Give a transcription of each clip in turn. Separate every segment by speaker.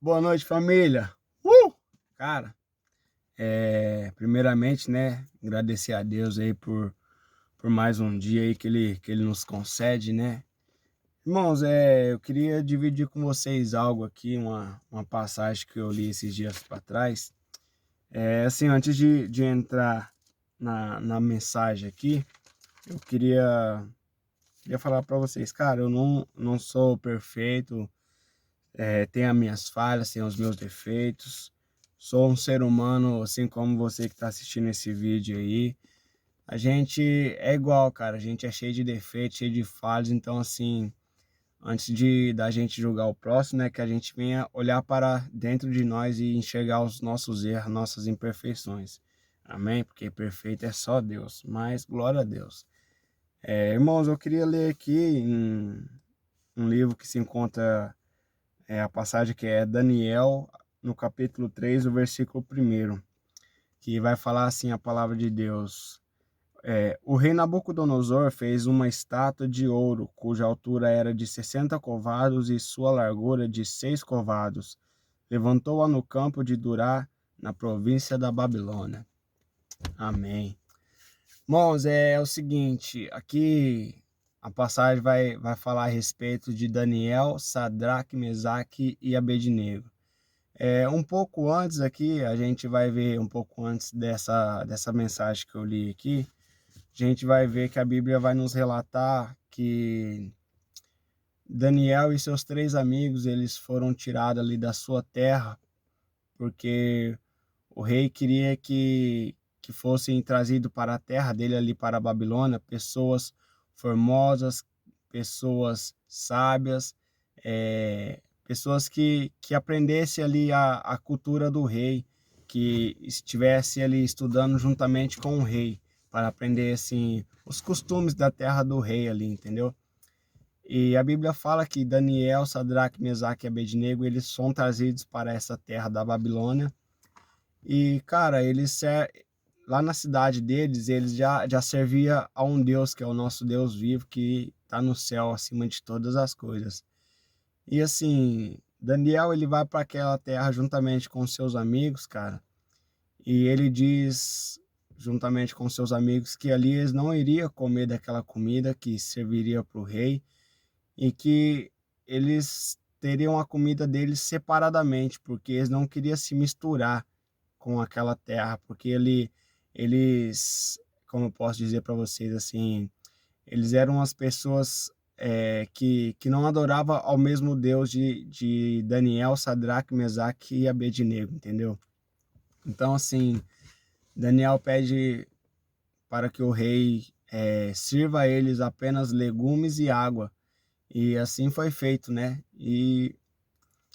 Speaker 1: Boa noite, família. Cara, primeiramente, né, agradecer a Deus aí por mais um dia aí que ele nos concede, né? Irmãos, eu queria dividir com vocês algo aqui, uma passagem que eu li esses dias para trás. Assim, antes de entrar na mensagem aqui, eu queria falar para vocês, cara, eu não sou perfeito. Tenho as minhas falhas, tenho os meus defeitos. Sou um ser humano, assim como você que está assistindo esse vídeo aí. A gente é igual, cara. A gente é cheio de defeitos, cheio de falhas. Então, assim, antes da gente julgar o próximo, né, que a gente venha olhar para dentro de nós e enxergar os nossos erros, nossas imperfeições. Amém? Porque perfeito é só Deus. Mas glória a Deus. Irmãos, eu queria ler aqui um livro que se encontra. A passagem que é Daniel, no capítulo 3, o versículo 1, que vai falar assim a palavra de Deus. O rei Nabucodonosor fez uma estátua de ouro, cuja altura era de 60 covados e sua largura de 6 covados. Levantou-a no campo de Durá, na província da Babilônia. Amém. Irmãos, é o seguinte, aqui a passagem vai falar a respeito de Daniel, Sadraque, Mesaque e Abednego. Um pouco antes aqui, a gente vai ver um pouco antes dessa mensagem que eu li aqui, a gente vai ver que a Bíblia vai nos relatar que Daniel e seus 3 amigos, eles foram tirados ali da sua terra, porque o rei queria que fossem trazidos para a terra dele ali para a Babilônia, pessoas formosas, pessoas sábias, pessoas que aprendessem ali a cultura do rei, que estivesse ali estudando juntamente com o rei, para aprender assim os costumes da terra do rei ali, entendeu? E a Bíblia fala que Daniel, Sadraque, Mesaque e Abednego, eles são trazidos para essa terra da Babilônia. E, cara, lá na cidade deles, eles já servia a um Deus, que é o nosso Deus vivo, que está no céu acima de todas as coisas. E assim, Daniel, ele vai para aquela terra juntamente com seus amigos, cara, e ele diz, juntamente com seus amigos, que ali eles não iriam comer daquela comida que serviria para o rei, e que eles teriam a comida deles separadamente, porque eles não queriam se misturar com aquela terra, porque eles, como eu posso dizer para vocês assim, eles eram as pessoas que não adoravam ao mesmo Deus de Daniel, Sadraque, Mesaque e Abednego, entendeu? Então, assim, Daniel pede para que o rei sirva a eles apenas legumes e água, e assim foi feito, né? E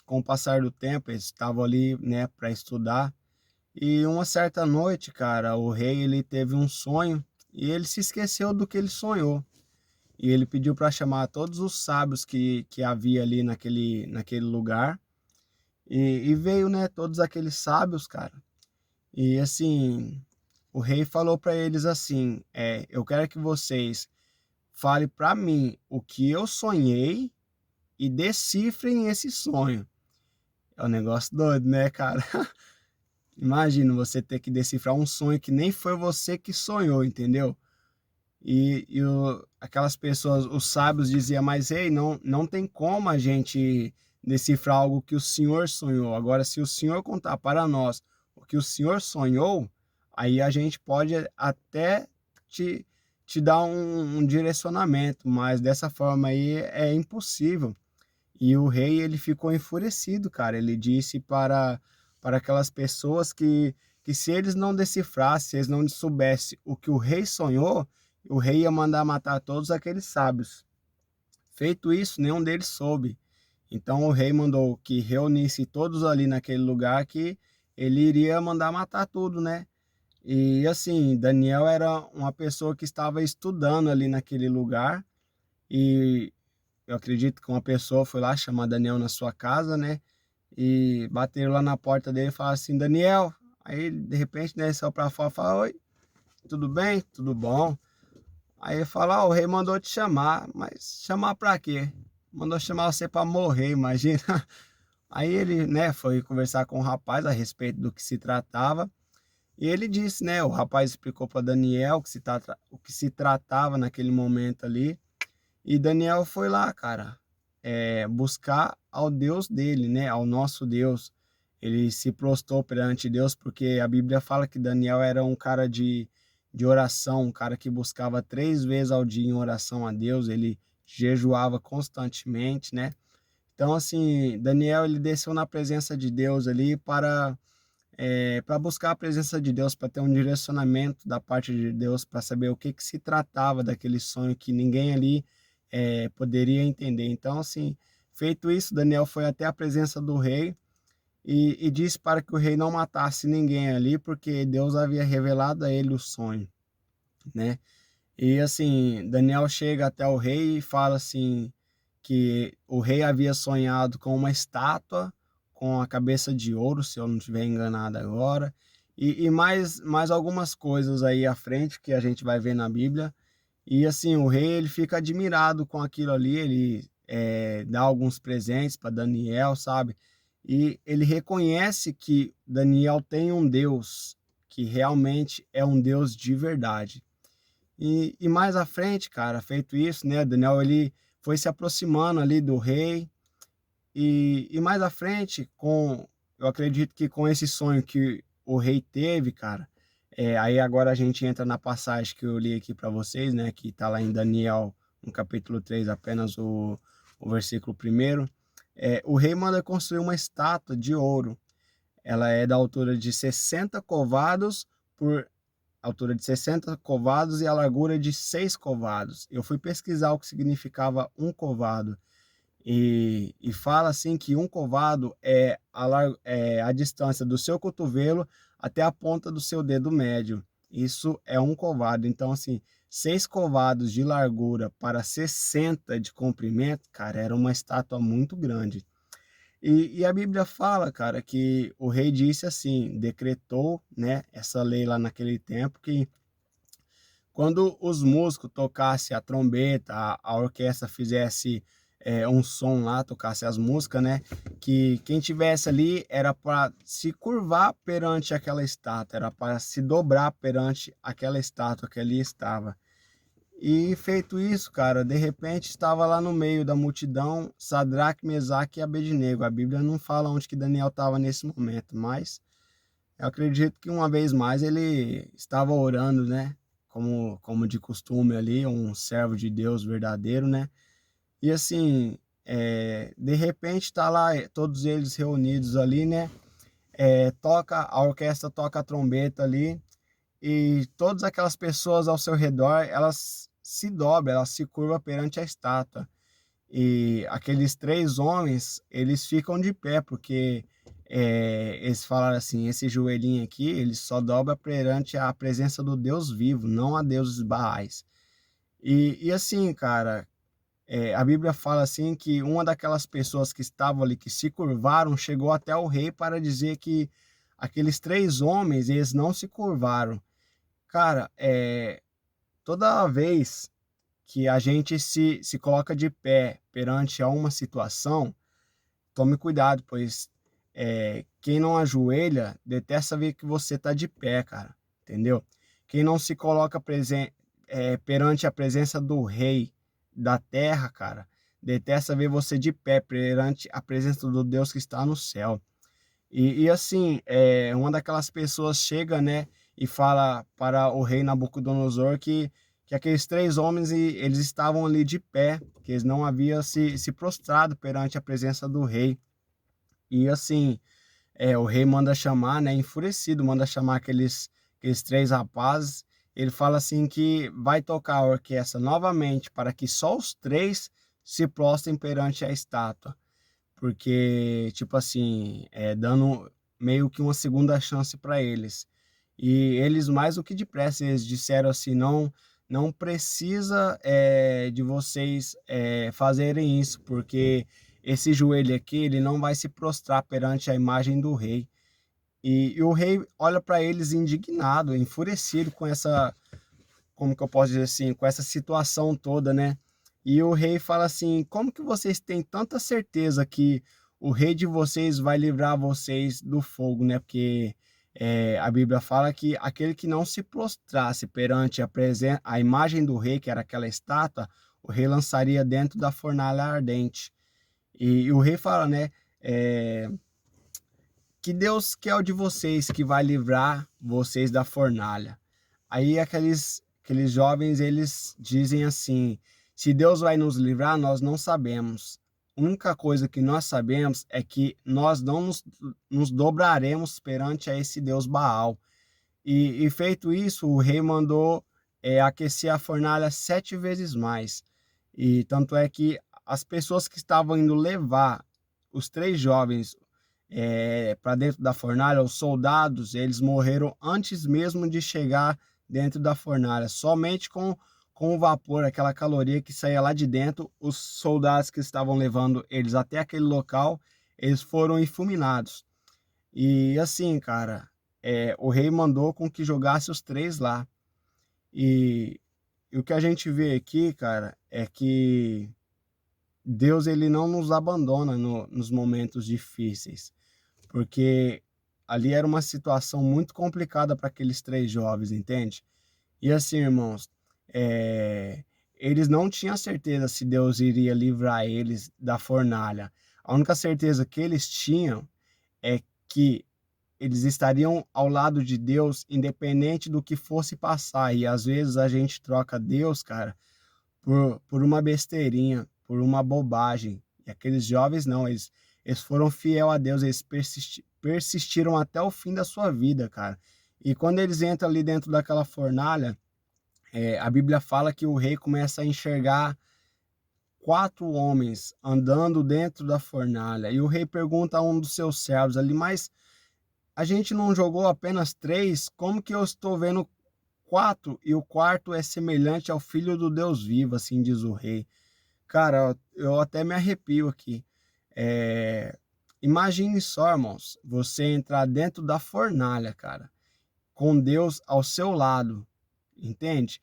Speaker 1: com o passar do tempo, eles estavam ali, né, para estudar. E uma certa noite, cara, o rei ele teve um sonho e ele se esqueceu do que ele sonhou. E ele pediu para chamar todos os sábios que havia ali naquele lugar. E veio, né, todos aqueles sábios, cara. E assim, o rei falou para eles assim: eu quero que vocês falem para mim o que eu sonhei e decifrem esse sonho. É um negócio doido, né, cara? Imagina você ter que decifrar um sonho que nem foi você que sonhou, entendeu? Aquelas pessoas, os sábios diziam, mas ei, não tem como a gente decifrar algo que o Senhor sonhou. Agora, se o Senhor contar para nós o que o Senhor sonhou, aí a gente pode até te dar um direcionamento, mas dessa forma aí é impossível. E o rei, ele ficou enfurecido, cara. Ele disse para aquelas pessoas que se eles não decifrassem, se eles não soubessem o que o rei sonhou, o rei ia mandar matar todos aqueles sábios. Feito isso, nenhum deles soube. Então o rei mandou que reunisse todos ali naquele lugar, que ele iria mandar matar tudo, né? E assim, Daniel era uma pessoa que estava estudando ali naquele lugar, e eu acredito que uma pessoa foi lá chamar Daniel na sua casa, né? E bateram lá na porta dele e falaram assim: Daniel. Aí ele, de repente, né, saiu pra fora e falou: Oi, tudo bem? Tudo bom? Aí ele falou: o rei mandou te chamar, mas chamar pra quê? Mandou chamar você pra morrer, imagina. Aí ele, né, foi conversar com o rapaz a respeito do que se tratava, e ele disse, né, o rapaz explicou para Daniel o que se tratava naquele momento ali, e Daniel foi lá, cara, buscar ao Deus dele, né, ao nosso Deus. Ele se prostrou perante Deus, porque a Bíblia fala que Daniel era um cara de oração, um cara que buscava 3 vezes ao dia em oração a Deus, ele jejuava constantemente, né? Então, assim, Daniel, ele desceu na presença de Deus ali para buscar a presença de Deus, para ter um direcionamento da parte de Deus, para saber o que que se tratava daquele sonho que ninguém ali poderia entender. Então, assim, feito isso, Daniel foi até a presença do rei e disse para que o rei não matasse ninguém ali, porque Deus havia revelado a ele o sonho, né? E assim, Daniel chega até o rei e fala assim que o rei havia sonhado com uma estátua com a cabeça de ouro, se eu não estiver enganado agora, e mais algumas coisas aí à frente que a gente vai ver na Bíblia. E assim, o rei ele fica admirado com aquilo ali, ele dá alguns presentes para Daniel, sabe? E ele reconhece que Daniel tem um Deus que realmente é um Deus de verdade. E mais à frente, cara, feito isso, né, Daniel ele foi se aproximando ali do rei e mais à frente, eu acredito que com esse sonho que o rei teve, cara, aí agora a gente entra na passagem que eu li aqui para vocês, né, que tá lá em Daniel, no capítulo 3 apenas o versículo primeiro. O rei manda construir uma estátua de ouro. Ela é da altura de 60 covados por altura de 60 covados e a largura de 6 covados. Eu fui pesquisar o que significava um covado. E fala assim que um covado é a distância do seu cotovelo até a ponta do seu dedo médio. Isso é um covado. Então, assim, 6 covados de largura para 60 de comprimento, cara, era uma estátua muito grande. E a Bíblia fala, cara, que o rei disse assim, decretou, né, essa lei lá naquele tempo, que quando os músicos tocassem a trombeta, a orquestra fizesse um som lá, tocasse as músicas, né? Que quem tivesse ali era para se curvar perante aquela estátua, era para se dobrar perante aquela estátua que ali estava. E feito isso, cara, de repente estava lá no meio da multidão Sadraque, Mesaque e Abednego. A Bíblia não fala onde que Daniel estava nesse momento, mas eu acredito que uma vez mais ele estava orando, né? Como de costume ali, um servo de Deus verdadeiro, né? E assim, de repente tá lá todos eles reunidos ali, né? A orquestra toca a trombeta ali e todas aquelas pessoas ao seu redor, elas se dobram, elas se curvam perante a estátua. E aqueles 3 homens, eles ficam de pé, porque eles falaram assim, esse joelhinho aqui, ele só dobra perante a presença do Deus vivo, não a deuses baais. E assim, cara, a Bíblia fala assim que uma daquelas pessoas que estavam ali, que se curvaram, chegou até o rei para dizer que aqueles 3 homens, eles não se curvaram. Cara, toda vez que a gente se coloca de pé perante a uma situação, tome cuidado, pois quem não ajoelha detesta ver que você está de pé, cara, entendeu? Quem não se coloca perante a presença do rei da terra, cara, detesta ver você de pé perante a presença do Deus que está no céu. E assim, uma daquelas pessoas chega, né, e fala para o rei Nabucodonosor que aqueles 3 homens eles estavam ali de pé, que eles não haviam se prostrado perante a presença do rei. E assim, o rei manda chamar, né, enfurecido, manda chamar aqueles 3 rapazes. Ele fala assim que vai tocar a orquestra novamente para que só os 3 se prostrem perante a estátua, porque, tipo assim, dando meio que uma segunda chance para eles. E eles, mais do que depressa, eles disseram assim: não precisa de vocês fazerem isso, porque esse joelho aqui, ele não vai se prostrar perante a imagem do rei. E o rei olha para eles indignado, enfurecido com essa, como que eu posso dizer assim, com essa situação toda, né? E o rei fala assim: como que vocês têm tanta certeza que o rei de vocês vai livrar vocês do fogo, né? Porque a Bíblia fala que aquele que não se prostrasse perante a imagem do rei, que era aquela estátua, o rei lançaria dentro da fornalha ardente. E o rei fala, né? É, que Deus que é o de vocês, que vai livrar vocês da fornalha. Aí aqueles jovens, eles dizem assim, se Deus vai nos livrar, nós não sabemos. A única coisa que nós sabemos é que nós não nos dobraremos perante a esse Deus Baal. E feito isso, o rei mandou aquecer a fornalha 7 vezes mais. E tanto é que as pessoas que estavam indo levar os 3 jovens para dentro da fornalha, os soldados, eles morreram antes mesmo de chegar dentro da fornalha. Somente com o vapor, aquela caloria que saía lá de dentro, os soldados que estavam levando eles até aquele local, eles foram enfuminados. E assim, cara, o rei mandou com que jogasse os 3 lá. E o que a gente vê aqui, cara, é que Deus, ele não nos abandona nos momentos difíceis, porque ali era uma situação muito complicada para aqueles 3 jovens, entende? E assim, irmãos, eles não tinham certeza se Deus iria livrar eles da fornalha. A única certeza que eles tinham é que eles estariam ao lado de Deus, independente do que fosse passar. E às vezes a gente troca Deus, cara, por uma besteirinha, por uma bobagem. E aqueles jovens não, eles foram fiel a Deus, eles persistiram até o fim da sua vida, cara. E quando eles entram ali dentro daquela fornalha, a Bíblia fala que o rei começa a enxergar 4 homens andando dentro da fornalha. E o rei pergunta a um dos seus servos ali, mas a gente não jogou apenas 3? Como que eu estou vendo 4 e o quarto é semelhante ao filho do Deus vivo, assim diz o rei. Cara, eu até me arrepio aqui. Imagine só, irmãos, você entrar dentro da fornalha, cara, com Deus ao seu lado, entende?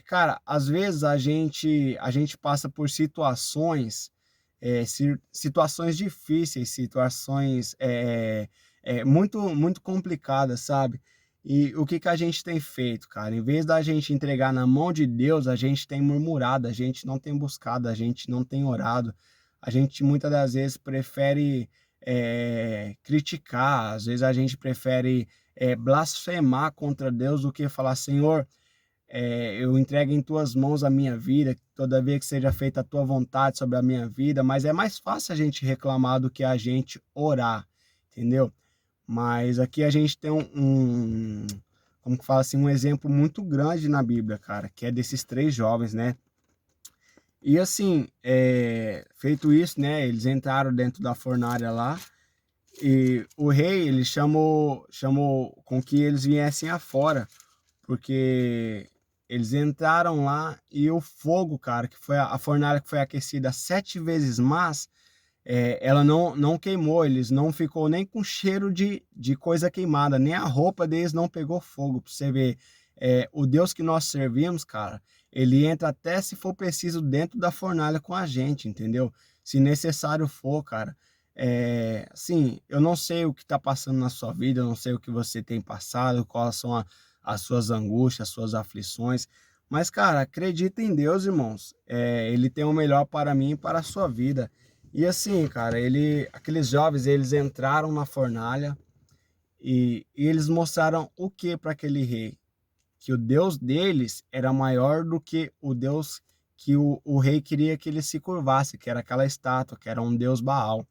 Speaker 1: Cara, às vezes a gente passa por situações, situações difíceis, situações muito complicadas, sabe? E o que que a gente tem feito, cara? Em vez da gente entregar na mão de Deus, a gente tem murmurado, a gente não tem buscado, a gente não tem orado, a gente muitas das vezes prefere criticar, às vezes a gente prefere blasfemar contra Deus do que falar, Senhor, eu entrego em tuas mãos a minha vida, todavia que seja feita a tua vontade sobre a minha vida, mas é mais fácil a gente reclamar do que a gente orar, entendeu? Mas aqui a gente tem como que fala assim, um exemplo muito grande na Bíblia, cara, que é desses 3 jovens, né? E assim, feito isso, né, eles entraram dentro da fornalha lá, e o rei, ele chamou com que eles viessem afora, porque eles entraram lá e o fogo, cara, que foi a fornalha que foi aquecida 7 vezes mais, ela não queimou, eles não ficou nem com cheiro de coisa queimada, nem a roupa deles não pegou fogo, pra você ver. O Deus que nós servimos, cara, ele entra até se for preciso dentro da fornalha com a gente, entendeu? Se necessário for, cara. Assim, eu não sei o que tá passando na sua vida, eu não sei o que você tem passado, quais são as suas angústias, as suas aflições, mas, cara, acredita em Deus, irmãos. Ele tem o melhor para mim e para a sua vida. E assim, cara, aqueles jovens, eles entraram na fornalha e eles mostraram o que para aquele rei? Que o Deus deles era maior do que o Deus que o rei queria que ele se curvasse, que era aquela estátua, que era um Deus Baal.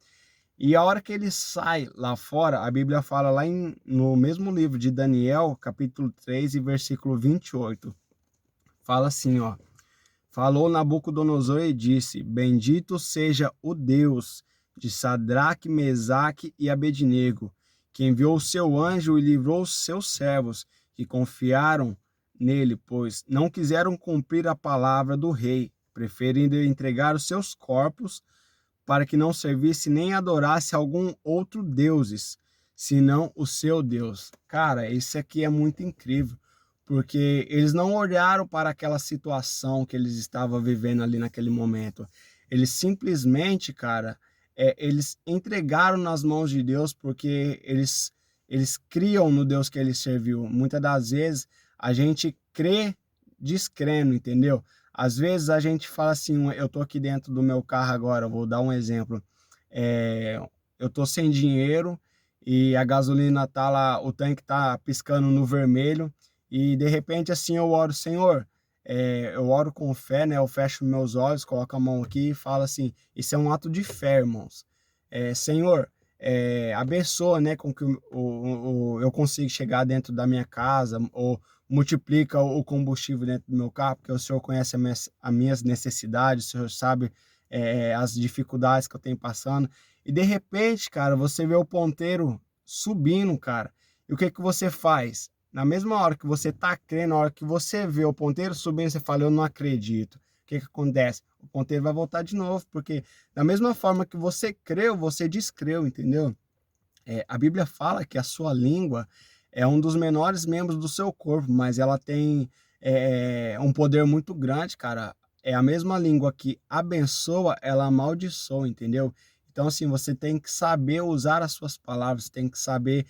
Speaker 1: E a hora que ele sai lá fora, a Bíblia fala lá no mesmo livro de Daniel, capítulo 3 e versículo 28, fala assim, ó. Falou Nabucodonosor e disse, bendito seja o Deus de Sadraque, Mesaque e Abednego, que enviou o seu anjo e livrou os seus servos, que confiaram nele, pois não quiseram cumprir a palavra do rei, preferindo entregar os seus corpos para que não servisse nem adorasse algum outro deuses, senão o seu Deus. Cara, isso aqui é muito incrível, porque eles não olharam para aquela situação que eles estavam vivendo ali naquele momento. Eles simplesmente, cara, eles entregaram nas mãos de Deus porque eles criam no Deus que eles serviu. Muitas das vezes a gente crê descrendo, entendeu? Às vezes a gente fala assim, eu tô aqui dentro do meu carro agora, vou dar um exemplo. É, eu tô sem dinheiro e a gasolina tá lá, o tanque tá piscando no vermelho e de repente assim eu oro, Senhor, eu oro com fé, né? Eu fecho meus olhos, coloco a mão aqui e falo assim, isso é um ato de fé, irmãos. Senhor, abençoa, né, com que eu consiga chegar dentro da minha casa, ou multiplica o combustível dentro do meu carro, porque o Senhor conhece as minhas necessidades, o Senhor sabe as dificuldades que eu tenho passando. E de repente, cara, você vê o ponteiro subindo, cara. E o que que você faz? Na mesma hora que você tá crendo, na hora que você vê o ponteiro subindo, você fala, eu não acredito. O que que acontece? O ponteiro vai voltar de novo, porque da mesma forma que você creu, você descreu, entendeu? A Bíblia fala que a sua língua é um dos menores membros do seu corpo, mas ela tem um poder muito grande, cara. É a mesma língua que abençoa, ela amaldiçoa, entendeu? Então, assim, você tem que saber usar as suas palavras, tem que saber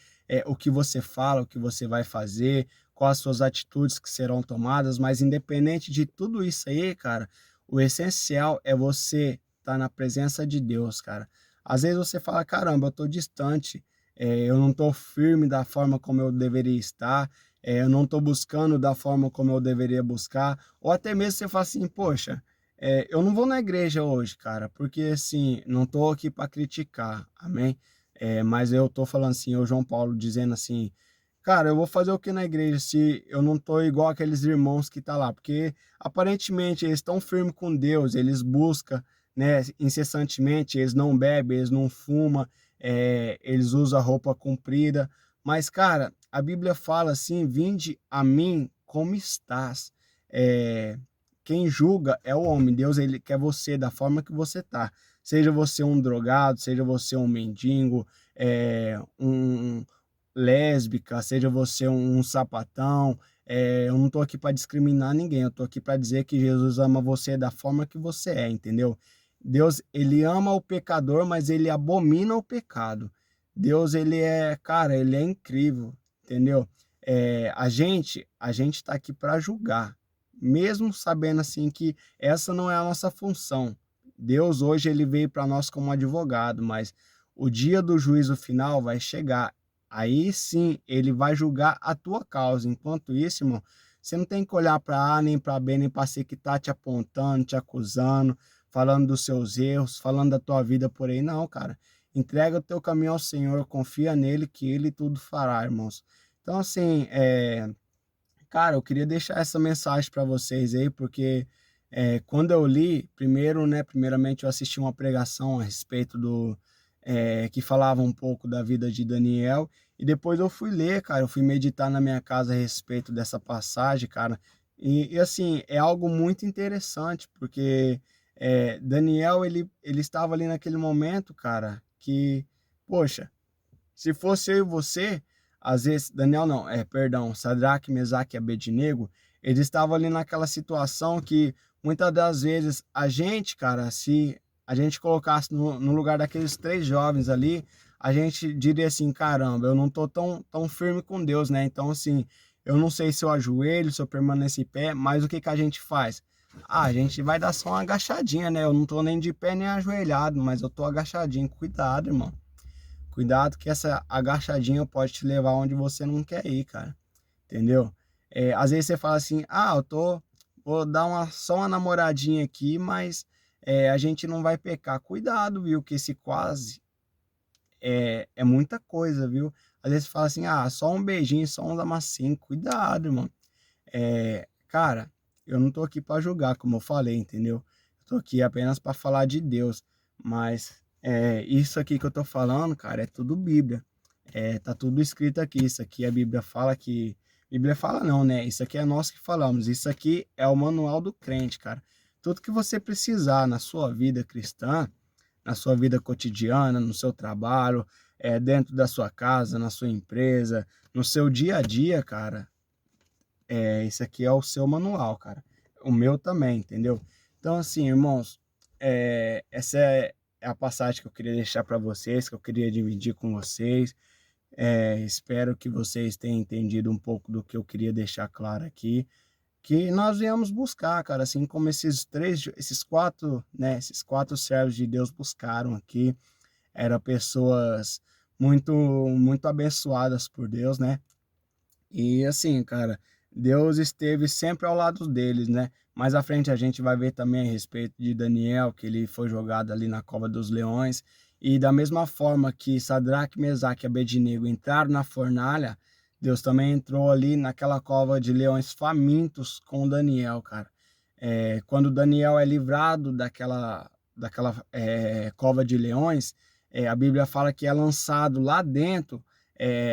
Speaker 1: o que você fala, o que você vai fazer, quais as suas atitudes que serão tomadas, mas independente de tudo isso aí, cara, o essencial é você estar na presença de Deus, cara. Às vezes você fala, caramba, eu tô distante, eu não tô firme da forma como eu deveria estar, eu não tô buscando da forma como eu deveria buscar, ou até mesmo você fala assim, poxa, eu não vou na igreja hoje, cara, porque assim, não tô aqui para criticar, amém? Mas eu tô falando assim, o João Paulo dizendo assim, cara, eu vou fazer o que na igreja se eu não tô igual aqueles irmãos que tá lá? Porque aparentemente eles estão firmes com Deus, eles buscam, né, incessantemente, eles não bebem, eles não fumam, eles usam roupa comprida. Mas, cara, a Bíblia fala assim: vinde a mim como estás. É, quem julga é o homem. Deus, ele quer você da forma que você tá. Seja você um drogado, seja você um mendigo, um lésbica, seja você um sapatão. Eu não tô aqui para discriminar ninguém. Eu tô aqui para dizer que Jesus ama você da forma que você é, entendeu? Deus, ele ama o pecador, mas ele abomina o pecado. Deus, ele é, cara, ele é incrível, entendeu? A gente tá aqui para julgar, mesmo sabendo assim que essa não é a nossa função. Deus hoje ele veio para nós como advogado, mas o dia do juízo final vai chegar. Aí sim, ele vai julgar a tua causa. Enquanto isso, irmão, você não tem que olhar para A, nem para B, nem para C que tá te apontando, te acusando, falando dos seus erros, falando da tua vida por aí. Não, cara. Entrega o teu caminho ao Senhor, confia nele que ele tudo fará, irmãos. Então, assim, cara, eu queria deixar essa mensagem para vocês aí, porque quando eu li, primeiro, né, primeiramente eu assisti uma pregação a respeito que falava um pouco da vida de Daniel, e depois eu fui ler, cara, eu fui meditar na minha casa a respeito dessa passagem, cara, e assim, é algo muito interessante, porque Daniel, ele estava ali naquele momento, cara, que, poxa, se fosse eu e você, às vezes, Daniel não, perdão, Sadraque, Mesaque e Abednego, eles estavam ali naquela situação que muitas das vezes a gente, cara, se a gente colocasse no lugar daqueles três jovens ali, a gente diria assim, caramba, eu não tô tão firme com Deus, né? Então, assim, eu não sei se eu ajoelho, se eu permaneço em pé, mas o que que a gente faz? Ah, a gente vai dar só uma agachadinha, né? Eu não tô nem de pé nem ajoelhado, mas eu tô agachadinho. Cuidado, irmão. Cuidado que essa agachadinha pode te levar onde você não quer ir, cara. Entendeu? Às vezes você fala assim, vou dar só uma namoradinha aqui, mas a gente não vai pecar. Cuidado, viu? Que esse quase é muita coisa, viu? Às vezes você fala assim, só um beijinho, só um amassinho. Cuidado, irmão. Cara, eu não tô aqui para julgar, como eu falei, entendeu? Eu tô aqui apenas para falar de Deus, mas isso aqui que eu tô falando, cara, é tudo Bíblia. Tá tudo escrito aqui. Isso aqui a Bíblia fala que. Bíblia fala não, né? Isso aqui é nós que falamos. Isso aqui é o manual do crente, cara. Tudo que você precisar na sua vida cristã, na sua vida cotidiana, no seu trabalho, dentro da sua casa, na sua empresa, no seu dia a dia, cara, esse aqui é o seu manual, cara. O meu também, entendeu? Então, assim, irmãos, essa é a passagem que eu queria deixar para vocês, que eu queria dividir com vocês. Espero que vocês tenham entendido um pouco do que eu queria deixar claro aqui, que nós viemos buscar, cara, assim como esses quatro, né, esses quatro servos de Deus buscaram aqui, eram pessoas muito abençoadas por Deus, né? E assim, cara, Deus esteve sempre ao lado deles, né? Mais à frente a gente vai ver também a respeito de Daniel, que ele foi jogado ali na cova dos leões. E da mesma forma que Sadraque, Mesaque e Abednego entraram na fornalha, Deus também entrou ali naquela cova de leões famintos com Daniel, cara. Quando Daniel é livrado daquela cova de leões, a Bíblia fala que é lançado lá dentro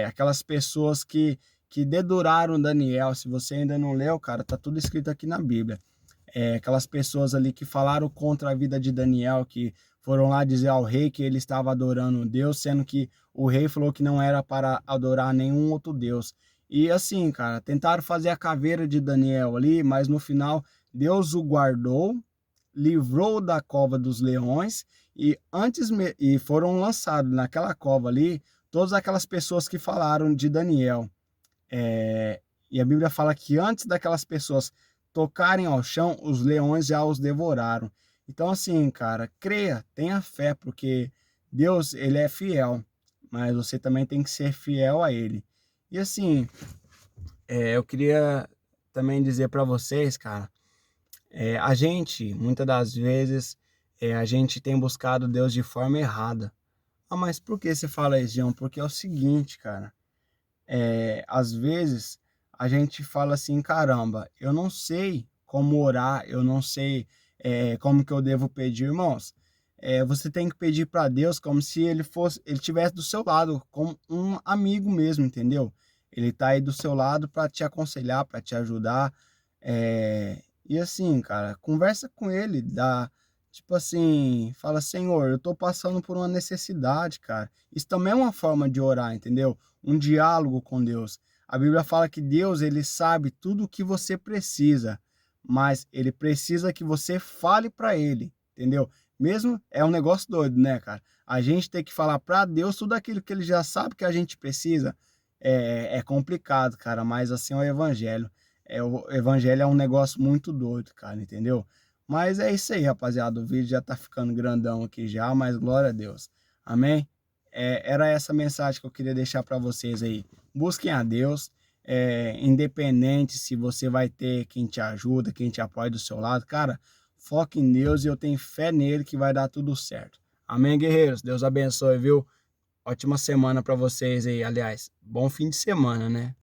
Speaker 1: aquelas pessoas que deduraram Daniel. Se você ainda não leu, cara, tá tudo escrito aqui na Bíblia. Aquelas pessoas ali que falaram contra a vida de Daniel, que foram lá dizer ao rei que ele estava adorando Deus, sendo que o rei falou que não era para adorar nenhum outro Deus. E assim, cara, tentaram fazer a caveira de Daniel ali, mas no final Deus o guardou, livrou da cova dos leões e foram lançados naquela cova ali todas aquelas pessoas que falaram de Daniel. E a Bíblia fala que antes daquelas pessoas tocarem ao chão, os leões já os devoraram. Então, assim, cara, creia, tenha fé, porque Deus, ele é fiel, mas você também tem que ser fiel a ele. E assim, eu queria também dizer para vocês, cara, a gente, muitas das vezes, a gente tem buscado Deus de forma errada. Ah, mas por que você fala isso, João? Porque é o seguinte, cara, às vezes a gente fala assim, caramba, eu não sei como orar, eu não sei como que eu devo pedir, irmãos. Você tem que pedir para Deus como se ele estivesse do seu lado, como um amigo mesmo, entendeu? Ele tá aí do seu lado para te aconselhar, para te ajudar. E assim, cara, conversa com ele, tipo assim, fala, Senhor, eu tô passando por uma necessidade, cara. Isso também é uma forma de orar, entendeu? Um diálogo com Deus. A Bíblia fala que Deus, ele sabe tudo o que você precisa, mas ele precisa que você fale para ele, entendeu? Mesmo é um negócio doido, né, cara? A gente tem que falar para Deus tudo aquilo que ele já sabe que a gente precisa. É complicado, cara, mas assim é o evangelho. O evangelho é um negócio muito doido, cara, entendeu? Mas é isso aí, rapaziada. O vídeo já tá ficando grandão aqui já, mas glória a Deus. Amém? Era essa mensagem que eu queria deixar para vocês aí. Busquem a Deus, independente se você vai ter quem te ajuda, quem te apoia do seu lado. Cara, foque em Deus e eu tenho fé nele que vai dar tudo certo. Amém, guerreiros? Deus abençoe, viu? Ótima semana para vocês aí. Aliás, bom fim de semana, né?